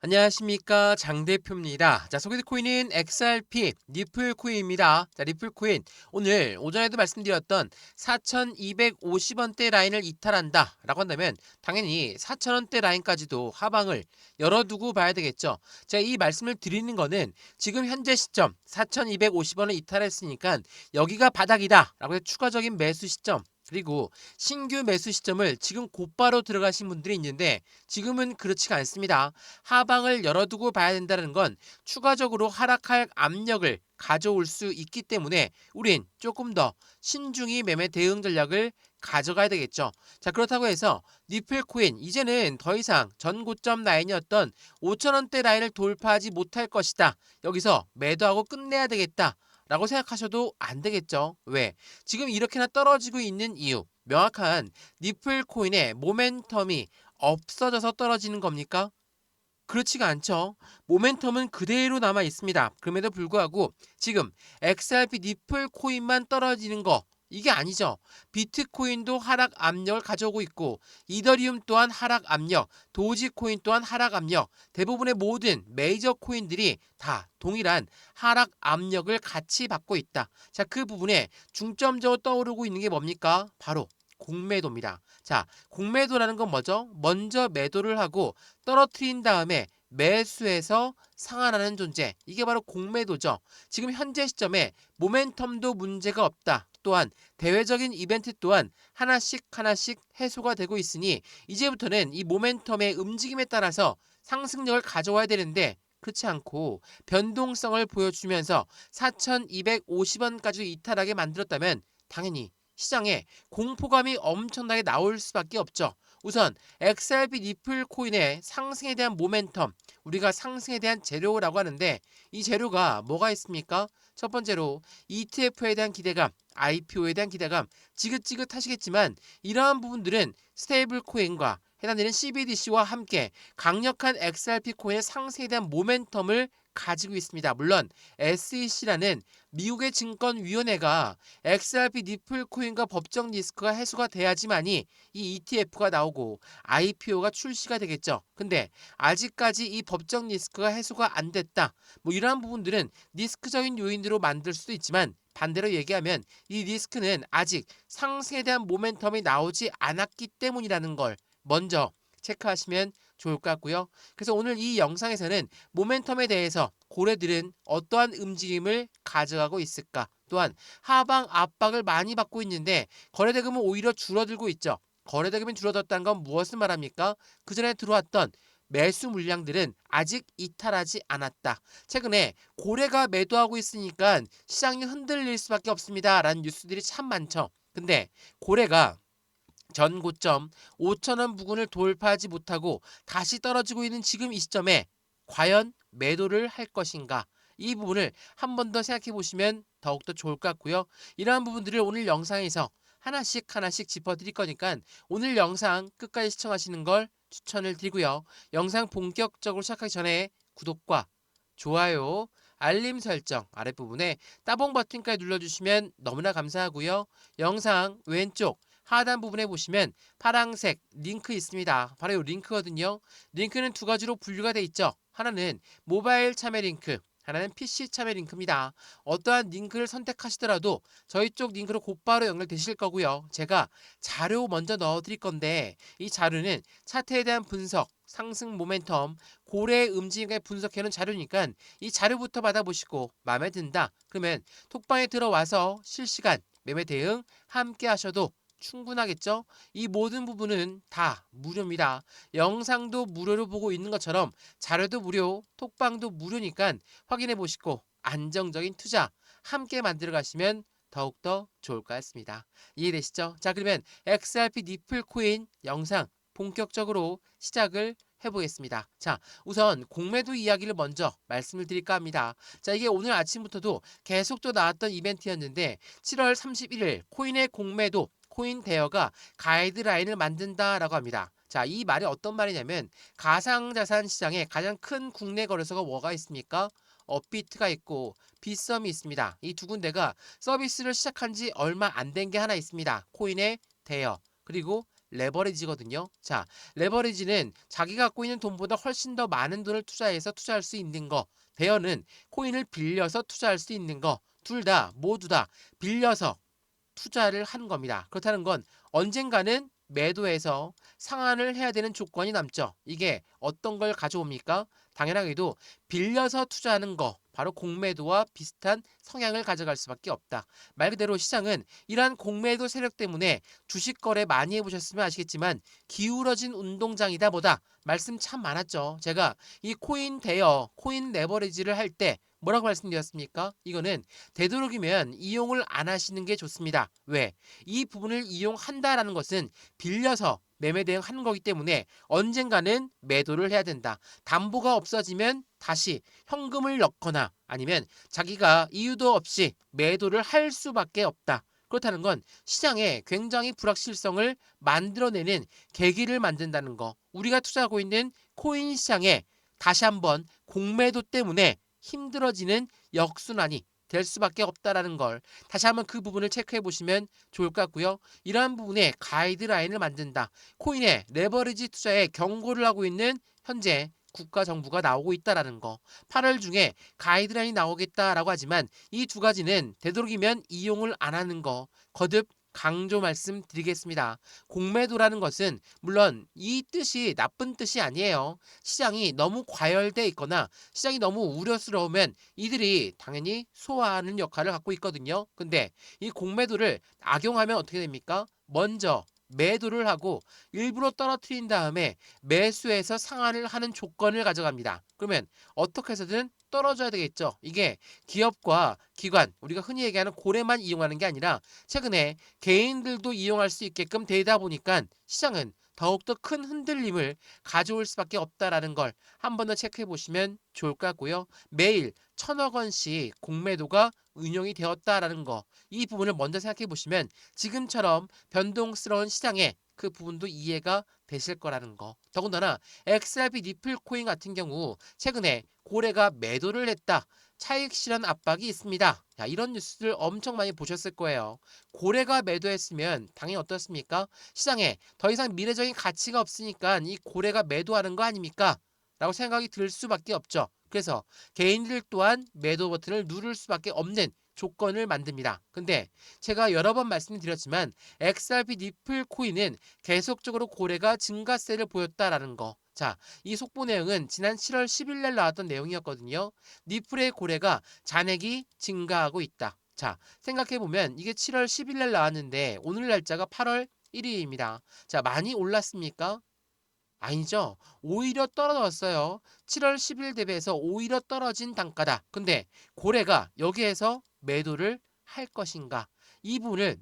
안녕하십니까, 장 대표입니다. 자, 소개될 코인은 XRP 리플 코인입니다. 자, 리플 코인 오늘 오전에도 말씀드렸던 4,250원대 라인을 이탈한다 라고 한다면 당연히 4,000원대 라인까지도 하방을 열어두고 봐야 되겠죠. 자, 이 말씀을 드리는 거는 지금 현재 시점 4,250원을 이탈했으니까 여기가 바닥이다 라고 해서 추가적인 매수 시점, 그리고 신규 매수 시점을 지금 곧바로 들어가신 분들이 있는데 지금은 그렇지가 않습니다. 하방을 열어두고 봐야 된다는 건 추가적으로 하락할 압력을 가져올 수 있기 때문에 우린 조금 더 신중히 매매 대응 전략을 가져가야 되겠죠. 자, 그렇다고 해서 니플 코인 이제는 더 이상 전 고점 라인이었던 5,000원대 라인을 돌파하지 못할 것이다. 여기서 매도하고 끝내야 되겠다. 라고 생각하셔도 안 되겠죠. 왜? 지금 이렇게나 떨어지고 있는 이유. 명확한 니플 코인의 모멘텀이 없어져서 떨어지는 겁니까? 그렇지가 않죠. 모멘텀은 그대로 남아 있습니다. 그럼에도 불구하고 지금 XRP 니플 코인만 떨어지는 거 이게 아니죠. 비트코인도 하락 압력을 가져오고 있고 이더리움 또한 하락 압력, 도지코인 또한 하락 압력, 대부분의 모든 메이저 코인들이 다 동일한 하락 압력을 같이 받고 있다. 자, 그 부분에 중점적으로 떠오르고 있는 게 뭡니까? 바로 공매도입니다. 자, 공매도라는 건 뭐죠? 먼저 매도를 하고 떨어뜨린 다음에 매수해서 상환하는 존재. 이게 바로 공매도죠. 지금 현재 시점에 모멘텀도 문제가 없다. 또한 대외적인 이벤트 또한 하나씩 하나씩 해소가 되고 있으니 이제부터는 이 모멘텀의 움직임에 따라서 상승력을 가져와야 되는데 그렇지 않고 변동성을 보여주면서 4,250원까지 이탈하게 만들었다면 당연히 시장에 공포감이 엄청나게 나올 수밖에 없죠. 우선 XRP 리플 코인의 상승에 대한 모멘텀, 우리가 상승에 대한 재료라고 하는데 이 재료가 뭐가 있습니까? 첫 번째로 ETF에 대한 기대감, IPO에 대한 기대감, 지긋지긋하시겠지만 이러한 부분들은 스테이블 코인과 해당되는 CBDC와 함께 강력한 XRP 코인의 상승에 대한 모멘텀을 가지고 있습니다. 물론 SEC라는 미국의 증권위원회가 XRP 니플 코인과 법적 리스크가 해소가 돼야지만이 이 ETF가 나오고 IPO가 출시가 되겠죠. 근데 아직까지 이 법적 리스크가 해소가 안 됐다. 뭐 이러한 부분들은 리스크적인 요인으로 만들 수도 있지만 반대로 얘기하면 이 리스크는 아직 상승에 대한 모멘텀이 나오지 않았기 때문이라는 걸 먼저 체크하시면 좋을 것 같고요. 그래서 오늘 이 영상에서는 모멘텀에 대해서 고래들은 어떠한 움직임을 가져가고 있을까? 또한 하방 압박을 많이 받고 있는데 거래대금은 오히려 줄어들고 있죠. 거래대금이 줄어들었다는 건 무엇을 말합니까? 그 전에 들어왔던 매수 물량들은 아직 이탈하지 않았다. 최근에 고래가 매도하고 있으니까 시장이 흔들릴 수밖에 없습니다. 라는 뉴스들이 참 많죠. 근데 고래가 전 고점 5,000원 부근을 돌파하지 못하고 다시 떨어지고 있는 지금 이 시점에 과연 매도를 할 것인가? 이 부분을 한 번 더 생각해 보시면 더욱더 좋을 것 같고요. 이러한 부분들을 오늘 영상에서 하나씩 하나씩 짚어드릴 거니까 오늘 영상 끝까지 시청하시는 걸 추천을 드리고요. 영상 본격적으로 시작하기 전에 구독과 좋아요, 알림 설정 아랫부분에 따봉 버튼까지 눌러주시면 너무나 감사하고요. 영상 왼쪽 하단 부분에 보시면 파란색 링크 있습니다. 바로 이 링크거든요. 링크는 두 가지로 분류가 돼 있죠. 하나는 모바일 참여 링크, 하나는 PC 참여 링크입니다. 어떠한 링크를 선택하시더라도 저희 쪽 링크로 곧바로 연결되실 거고요. 제가 자료 먼저 넣어드릴 건데 이 자료는 차트에 대한 분석, 상승 모멘텀, 고래의 움직임을 분석해놓은 자료니까 이 자료부터 받아보시고 마음에 든다. 그러면 톡방에 들어와서 실시간 매매 대응 함께 하셔도 충분하겠죠? 이 모든 부분은 다 무료입니다. 영상도 무료로 보고 있는 것처럼 자료도 무료, 톡방도 무료니까 확인해 보시고 안정적인 투자 함께 만들어 가시면 더욱더 좋을 것 같습니다. 이해되시죠? 자, 그러면 XRP 니플 코인 영상 본격적으로 시작을 해보겠습니다. 자, 우선 공매도 이야기를 먼저 말씀을 드릴까 합니다. 자, 이게 오늘 아침부터도 계속 또 나왔던 이벤트였는데 7월 31일 코인의 공매도 코인 대여가 가이드라인을 만든다라고 합니다. 자, 이 말이 어떤 말이냐면 가상자산 시장에 가장 큰 국내 거래소가 뭐가 있습니까? 업비트가 있고 빗썸이 있습니다. 이 두 군데가 서비스를 시작한 지 얼마 안 된 게 하나 있습니다. 코인의 대여 그리고 레버리지거든요. 자, 레버리지는 자기가 갖고 있는 돈보다 훨씬 더 많은 돈을 투자해서 투자할 수 있는 거. 베어는 코인을 빌려서 투자할 수 있는 거. 둘 다, 모두 다 빌려서 투자를 하는 겁니다. 그렇다는 건 언젠가는 매도해서 상환을 해야 되는 조건이 남죠. 이게 어떤 걸 가져옵니까? 당연하게도 빌려서 투자하는 거, 바로 공매도와 비슷한 성향을 가져갈 수밖에 없다. 말 그대로 시장은 이러한 공매도 세력 때문에 주식 거래 많이 해보셨으면 아시겠지만 기울어진 운동장이다 보다 말씀 참 많았죠. 제가 이 코인 대여, 코인 레버리지를 할 때 뭐라고 말씀드렸습니까? 이거는 되도록이면 이용을 안 하시는 게 좋습니다. 왜? 이 부분을 이용한다라는 것은 빌려서 매매 대응하는 거기 때문에 언젠가는 매도를 해야 된다. 담보가 없어지면 다시 현금을 넣거나 아니면 자기가 이유도 없이 매도를 할 수밖에 없다. 그렇다는 건 시장에 굉장히 불확실성을 만들어내는 계기를 만든다는 거. 우리가 투자하고 있는 코인 시장에 다시 한번 공매도 때문에 힘들어지는 역순환이 될 수밖에 없다라는 걸 다시 한번 그 부분을 체크해 보시면 좋을 것 같고요. 이러한 부분에 가이드라인을 만든다. 코인의 레버리지 투자에 경고를 하고 있는 현재 국가 정부가 나오고 있다라는 거. 8월 중에 가이드라인이 나오겠다라고 하지만 이 두 가지는 되도록이면 이용을 안 하는 거 거듭 강조 말씀드리겠습니다. 공매도라는 것은 물론 이 뜻이 나쁜 뜻이 아니에요. 시장이 너무 과열돼 있거나 시장이 너무 우려스러우면 이들이 당연히 소화하는 역할을 갖고 있거든요. 근데 이 공매도를 악용하면 어떻게 됩니까? 먼저 매도를 하고 일부러 떨어뜨린 다음에 매수해서 상환을 하는 조건을 가져갑니다. 그러면 어떻게 해서든 떨어져야 되겠죠. 이게 기업과 기관, 우리가 흔히 얘기하는 고래만 이용하는 게 아니라 최근에 개인들도 이용할 수 있게끔 되다 보니까 시장은 더욱더 큰 흔들림을 가져올 수밖에 없다라는 걸 한 번 더 체크해 보시면 좋을 것 같고요. 매일 1,000억 원씩 공매도가 운용이 되었다라는 거, 이 부분을 먼저 생각해 보시면 지금처럼 변동스러운 시장에 그 부분도 이해가 되실 거라는 거. 더군다나 XRP 니플 코인 같은 경우 최근에 고래가 매도를 했다. 차익 실현 압박이 있습니다. 자, 이런 뉴스들 엄청 많이 보셨을 거예요. 고래가 매도했으면 당연히 어떻습니까? 시장에 더 이상 미래적인 가치가 없으니까 이 고래가 매도하는 거 아닙니까? 라고 생각이 들 수밖에 없죠. 그래서 개인들 또한 매도 버튼을 누를 수밖에 없는 조건을 만듭니다. 근데 제가 여러 번 말씀드렸지만 XRP 니플 코인은 계속적으로 고래가 증가세를 보였다라는 거. 자, 이 속보 내용은 지난 7월 10일 날 나왔던 내용이었거든요. 니플의 고래가 잔액이 증가하고 있다. 자, 생각해보면 이게 7월 10일 날 나왔는데 오늘 날짜가 8월 1일입니다. 자, 많이 올랐습니까? 아니죠. 오히려 떨어졌어요. 7월 10일 대비해서 오히려 떨어진 단가다. 근데 고래가 여기에서 매도를 할 것인가? 이 부분을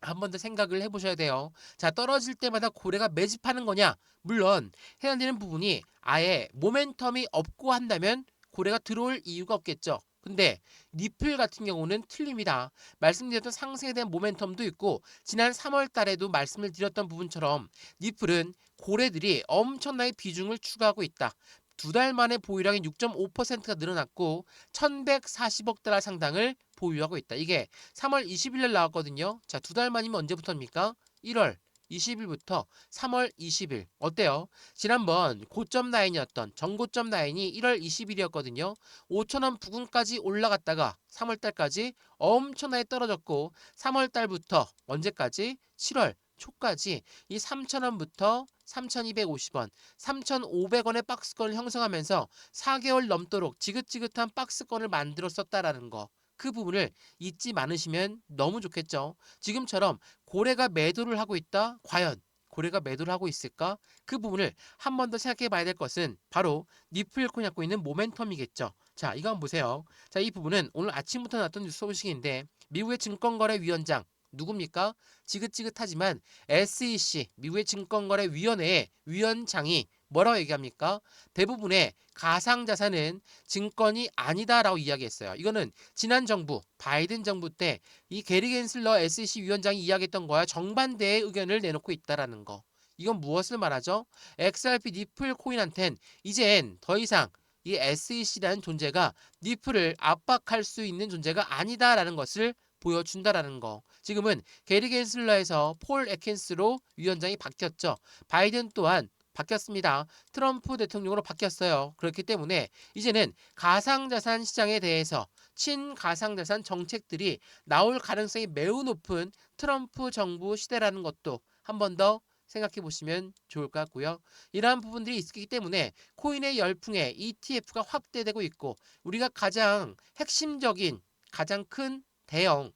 한 번 더 생각을 해보셔야 돼요. 자, 떨어질 때마다 고래가 매집하는 거냐? 물론 해당되는 부분이 아예 모멘텀이 없고 한다면 고래가 들어올 이유가 없겠죠. 근데 니플 같은 경우는 틀립니다. 말씀드렸던 상승에 대한 모멘텀도 있고 지난 3월 달에도 말씀을 드렸던 부분처럼 니플은 고래들이 엄청나게 비중을 추가하고 있다. 두 달 만에 보유량이 6.5%가 늘어났고 1,140억 달러 상당을 보유하고 있다. 이게 3월 20일 날 나왔거든요. 자, 두 달 만이면 언제부터입니까? 1월 20일부터 3월 20일. 어때요? 지난번 고점 라인이었던 전고점 라인이 1월 20일이었거든요. 5,000원 부근까지 올라갔다가 3월 달까지 엄청나게 떨어졌고 3월 달부터 언제까지? 7월 초까지 이 3,000원부터 3,250원, 3,500원의 박스권을 형성하면서 4개월 넘도록 지긋지긋한 박스권을 만들었었다라는 거. 그 부분을 잊지 않으시면 너무 좋겠죠. 지금처럼 고래가 매도를 하고 있다? 과연 고래가 매도를 하고 있을까? 그 부분을 한 번 더 생각해 봐야 될 것은 바로 니플 코인이 갖고 있는 모멘텀이겠죠. 자, 이거 한번 보세요. 자, 이 부분은 오늘 아침부터 나왔던 뉴스 소식인데 미국의 증권거래위원장 누굽니까? 지긋지긋하지만 SEC 미국의 증권거래위원회의 위원장이 뭐라고 얘기합니까? 대부분의 가상자산은 증권이 아니다라고 이야기했어요. 이거는 지난 정부 바이든 정부 때 이 게리 겐슬러 SEC 위원장이 이야기했던 거와 정반대의 의견을 내놓고 있다라는 거. 이건 무엇을 말하죠? XRP 니플 코인한텐 이젠 더 이상 이 SEC라는 존재가 니플을 압박할 수 있는 존재가 아니다라는 것을 보여준다라는 거. 지금은 게리 겐슬러에서 폴 애킨스로 위원장이 바뀌었죠. 바이든 또한 바뀌었습니다. 트럼프 대통령으로 바뀌었어요. 그렇기 때문에 이제는 가상자산 시장에 대해서 친가상자산 정책들이 나올 가능성이 매우 높은 트럼프 정부 시대라는 것도 한 번 더 생각해 보시면 좋을 것 같고요. 이러한 부분들이 있기 때문에 코인의 열풍에 ETF가 확대되고 있고 우리가 가장 핵심적인 가장 큰 대형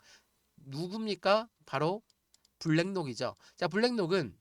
누굽니까? 바로 블랙록이죠. 자, 블랙록은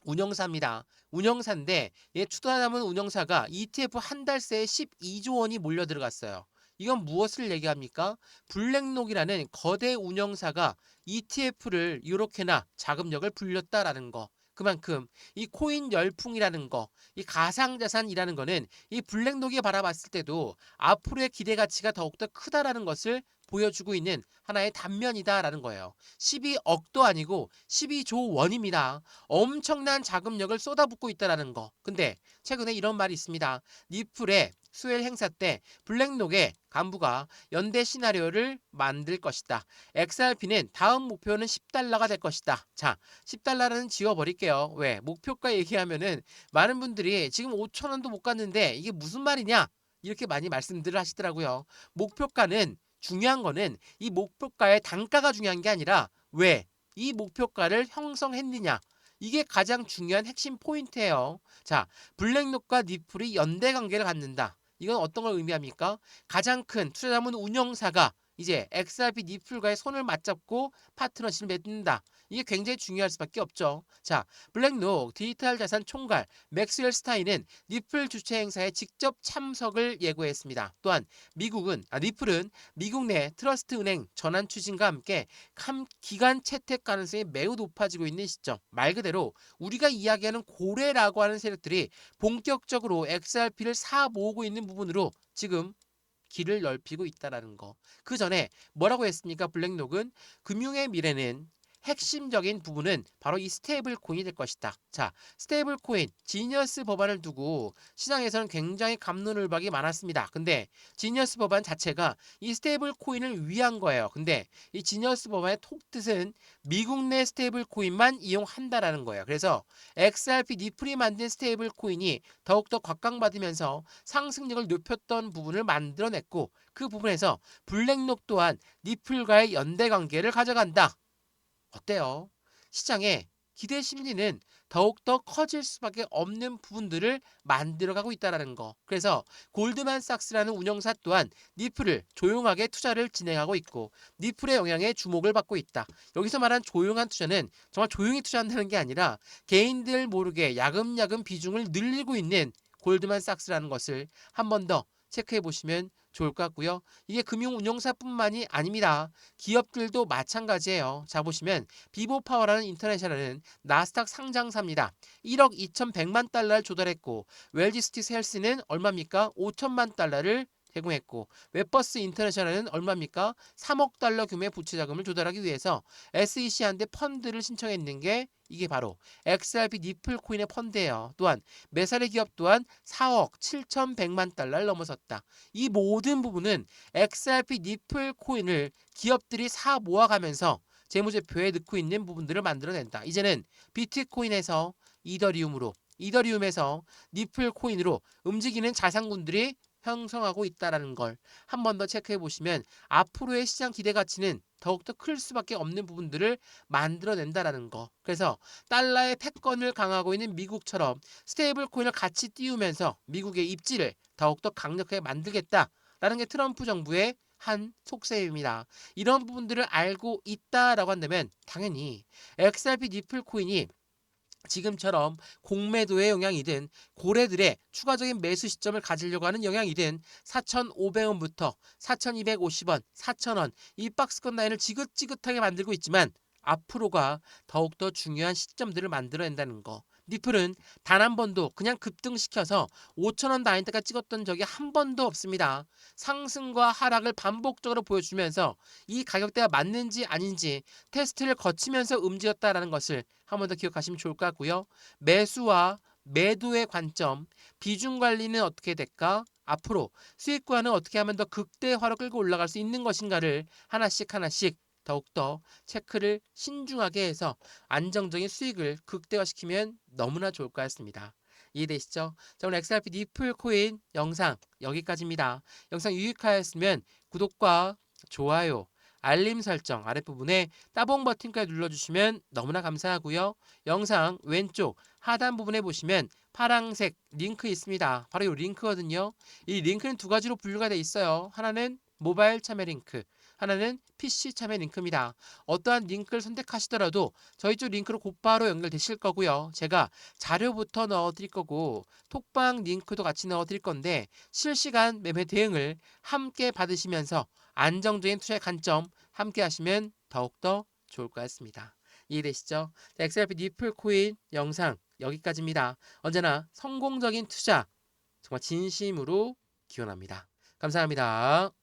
운영사입니다. 운영사인데 얘 투자 남은 운영사가 ETF 한 달 새에 12조 원이 몰려 들어갔어요. 이건 무엇을 얘기합니까? 블랙록이라는 거대 운영사가 ETF를 이렇게나 자금력을 불렸다라는 거. 그만큼 이 코인 열풍이라는 거, 이 가상자산이라는 거는 이 블랙록이 바라봤을 때도 앞으로의 기대 가치가 더욱더 크다라는 것을 보여주고 있는 하나의 단면이다라는 거예요. 12억도 아니고 12조 원입니다. 엄청난 자금력을 쏟아붓고 있다라는 거. 근데 최근에 이런 말이 있습니다. 니플의 수요일 행사 때 블랙록의 간부가 연대 시나리오를 만들 것이다. XRP는 다음 목표는 10달러가 될 것이다. 자, 10달러는 지워버릴게요. 왜? 목표가 얘기하면은 많은 분들이 지금 5천 원도 못 갔는데 이게 무슨 말이냐? 이렇게 많이 말씀들을 하시더라고요. 목표가는 중요한 거는 이 목표가의 단가가 중요한 게 아니라 왜? 이 목표가를 형성했느냐? 이게 가장 중요한 핵심 포인트예요. 자, 블랙록과 니플이 연대 관계를 갖는다. 이건 어떤 걸 의미합니까? 가장 큰 투자자문 운영사가 이제 XRP 니플과의 손을 맞잡고 파트너십을 맺는다. 이게 굉장히 중요할 수밖에 없죠. 자, 블랙록 디지털 자산 총괄 맥스웰 스타인은 니플 주최 행사에 직접 참석을 예고했습니다. 또한 니플은 미국 내 트러스트 은행 전환 추진과 함께 기간 채택 가능성이 매우 높아지고 있는 시점. 말 그대로 우리가 이야기하는 고래라고 하는 세력들이 본격적으로 XRP를 사 모으고 있는 부분으로 지금 길을 넓히고 있다라는 거. 그 전에 뭐라고 했습니까? 블랙록은 금융의 미래는 핵심적인 부분은 바로 이 스테이블 코인이 될 것이다. 자, 스테이블 코인, 지니어스 법안을 두고 시장에서는 굉장히 갑론을박이 많았습니다. 근데 지니어스 법안 자체가 이 스테이블 코인을 위한 거예요. 근데 이 지니어스 법안의 톡뜻은 미국 내 스테이블 코인만 이용한다라는 거예요. 그래서 XRP 니플이 만든 스테이블 코인이 더욱더 곽강받으면서 상승력을 높였던 부분을 만들어냈고 그 부분에서 블랙록 또한 니플과의 연대 관계를 가져간다. 어때요? 시장의 기대 심리는 더욱더 커질 수밖에 없는 부분들을 만들어가고 있다는 거. 그래서 골드만삭스라는 운영사 또한 니플을 조용하게 투자를 진행하고 있고 니플의 영향에 주목을 받고 있다. 여기서 말한 조용한 투자는 정말 조용히 투자한다는 게 아니라 개인들 모르게 야금야금 비중을 늘리고 있는 골드만삭스라는 것을 한 번 더 체크해 보시면 좋을 것 같고요. 이게 금융운용사뿐만이 아닙니다. 기업들도 마찬가지예요. 자 보시면 비보파워라는 인터내셔널은 나스닥 상장사입니다. 1억 2,100만 달러를 조달했고 웰지스틱 헬스는 얼마입니까? 5천만 달러를 제공했고 웹버스 인터내셔널은 얼마입니까? 3억 달러 규모의 부채 자금을 조달하기 위해서 SEC한테 펀드를 신청했는 게 이게 바로 XRP 니플 코인의 펀드예요. 또한 매사례 기업 또한 4억 7,100만 달러를 넘어섰다. 이 모든 부분은 XRP 니플 코인을 기업들이 사 모아가면서 재무제표에 넣고 있는 부분들을 만들어낸다. 이제는 비트코인에서 이더리움에서 니플 코인으로 움직이는 자산군들이 형성하고 있다는 걸 한 번 더 체크해 보시면 앞으로의 시장 기대 가치는 더욱더 클 수밖에 없는 부분들을 만들어낸다라는 거. 그래서 달러의 패권을 강화하고 있는 미국처럼 스테이블 코인을 같이 띄우면서 미국의 입지를 더욱더 강력하게 만들겠다라는 게 트럼프 정부의 한 속셈입니다. 이런 부분들을 알고 있다라고 한다면 당연히 XRP 니플 코인이 지금처럼 공매도의 영향이든 고래들의 추가적인 매수 시점을 가지려고 하는 영향이든 4,500원부터 4,250원, 4,000원 이 박스권 라인을 지긋지긋하게 만들고 있지만 앞으로가 더욱더 중요한 시점들을 만들어낸다는 거. 니플은 단 한 번도 그냥 급등시켜서 5,000원 라인 때까지 찍었던 적이 한 번도 없습니다. 상승과 하락을 반복적으로 보여주면서 이 가격대가 맞는지 아닌지 테스트를 거치면서 움직였다라는 것을 한 번 더 기억하시면 좋을 것 같고요. 매수와 매도의 관점, 비중 관리는 어떻게 될까? 앞으로 수익과는 어떻게 하면 더 극대화로 끌고 올라갈 수 있는 것인가를 하나씩 더욱더 체크를 신중하게 해서 안정적인 수익을 극대화시키면 너무나 좋을 것 같습니다. 이해되시죠? 자, 오늘 XRP 니플 코인 영상 여기까지입니다. 영상 유익하였으면 구독과 좋아요, 알림 설정 아랫부분에 따봉 버튼까지 눌러주시면 너무나 감사하고요. 영상 왼쪽 하단 부분에 보시면 파란색 링크 있습니다. 바로 이 링크거든요. 이 링크는 두 가지로 분류가 되어 있어요. 하나는 모바일 참여 링크, 하나는 PC 참여 링크입니다. 어떠한 링크를 선택하시더라도 저희 쪽 링크로 곧바로 연결되실 거고요. 제가 자료부터 넣어드릴 거고 톡방 링크도 같이 넣어드릴 건데 실시간 매매 대응을 함께 받으시면서 안정적인 투자의 관점 함께 하시면 더욱더 좋을 것 같습니다. 이해되시죠? 자, XRP 니플 코인 영상 여기까지입니다. 언제나 성공적인 투자 정말 진심으로 기원합니다. 감사합니다.